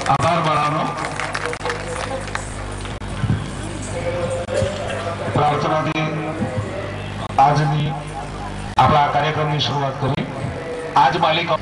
આભાર બળાનો પ્રાર્થનાથી આજની આપણા કાર્યક્રમની શરૂઆત કરી. આજ માલિકા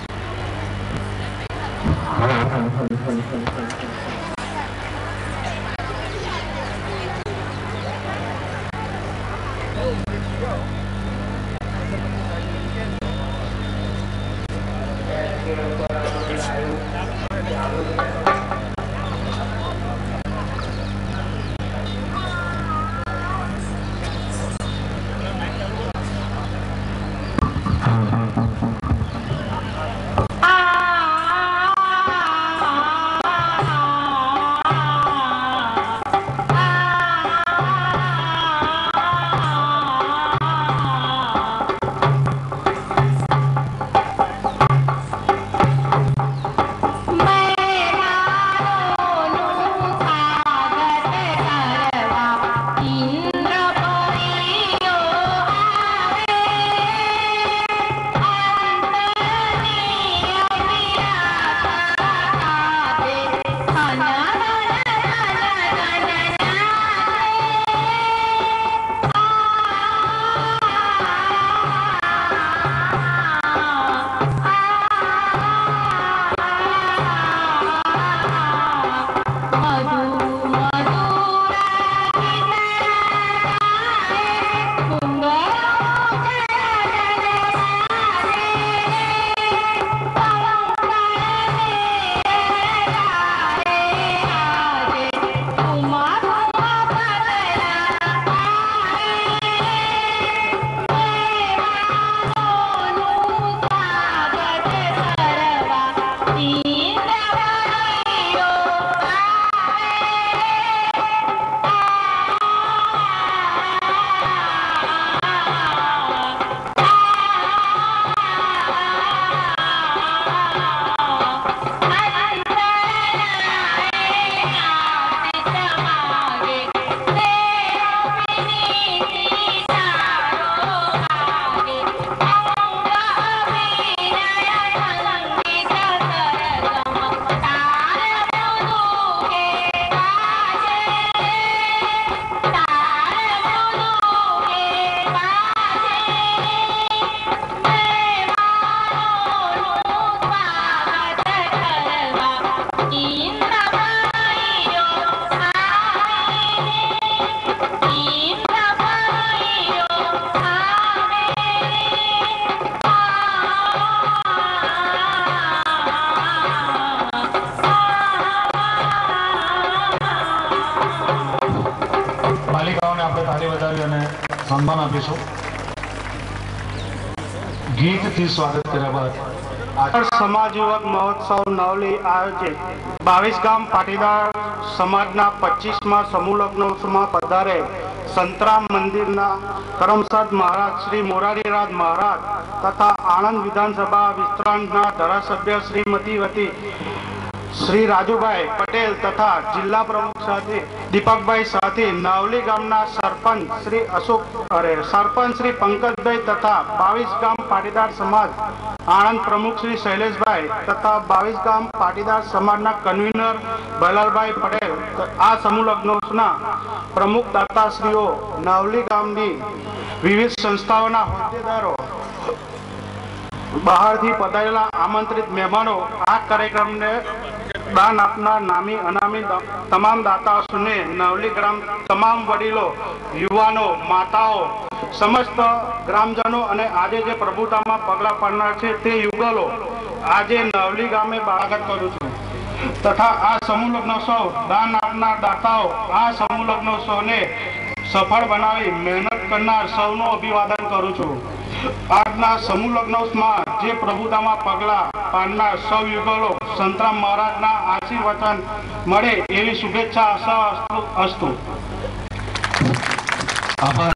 सम्मान आपीशु. गीत थी स्वागत कर्या बाद समाज युवक महोत्सव नवली आयोजित 22 गाम पाटीदार समाजना 25मा समूह लग्नोत्सवમાં પધારે સંતરામ મંદિરના કરમસદ મહારાજ શ્રી મોરારીરાજ મહારાજ તથા આણંદ વિધાનસભા વિસ્તરણના ધારાસભ્ય શ્રીમતી વતી श्री राजूभाई पटेल तथा जिला प्रमुख साथी दीपकभाई साथी नावली गामना सरपंच श्री सरपंच श्री पंकजभाई तथा 22 गाम पाटीदार समाज आनंद प्रमुख श्री शैलेषभाई तथा 22 गाम पाटीदार समाजना कन्वीनर बलालभाई पटेल आ समूह लग्नोत्सवना प्रमुख दाताश्रीओ नावली गामनी विविध संस्थाओना होद्देदारो બહારથી પધારેલા આમંત્રિત મહેમાનો આ કાર્યક્રમને દાન આપનાર નામી અનામી તમામ દાતાઓને નવલી ગ્રામ તમામ વડીલો યુવાનો માતાઓ સમસ્ત ગ્રામજનો અને આજે જે પ્રભુતામાં પગલા પાડનાર છે તે યુગલો આજે નવલી ગામે સ્વાગત કરું છું તથા આ સમૂહ લગ્નોત્સવ દાન આપનાર દાતાઓ આ સમૂહ લગ્નોત્સવને સફળ બનાવી મહેનત કરનાર સૌનું અભિવાદન કરું છું. આજના સમૂહ લગ્નોત્સવમાં જે પ્રભુતામાં પગલા પાડનાર સૌ યુગલો સંતરામ મહારાજના આશીર્વચન મળે એવી શુભેચ્છા અસ્તુ. આભાર.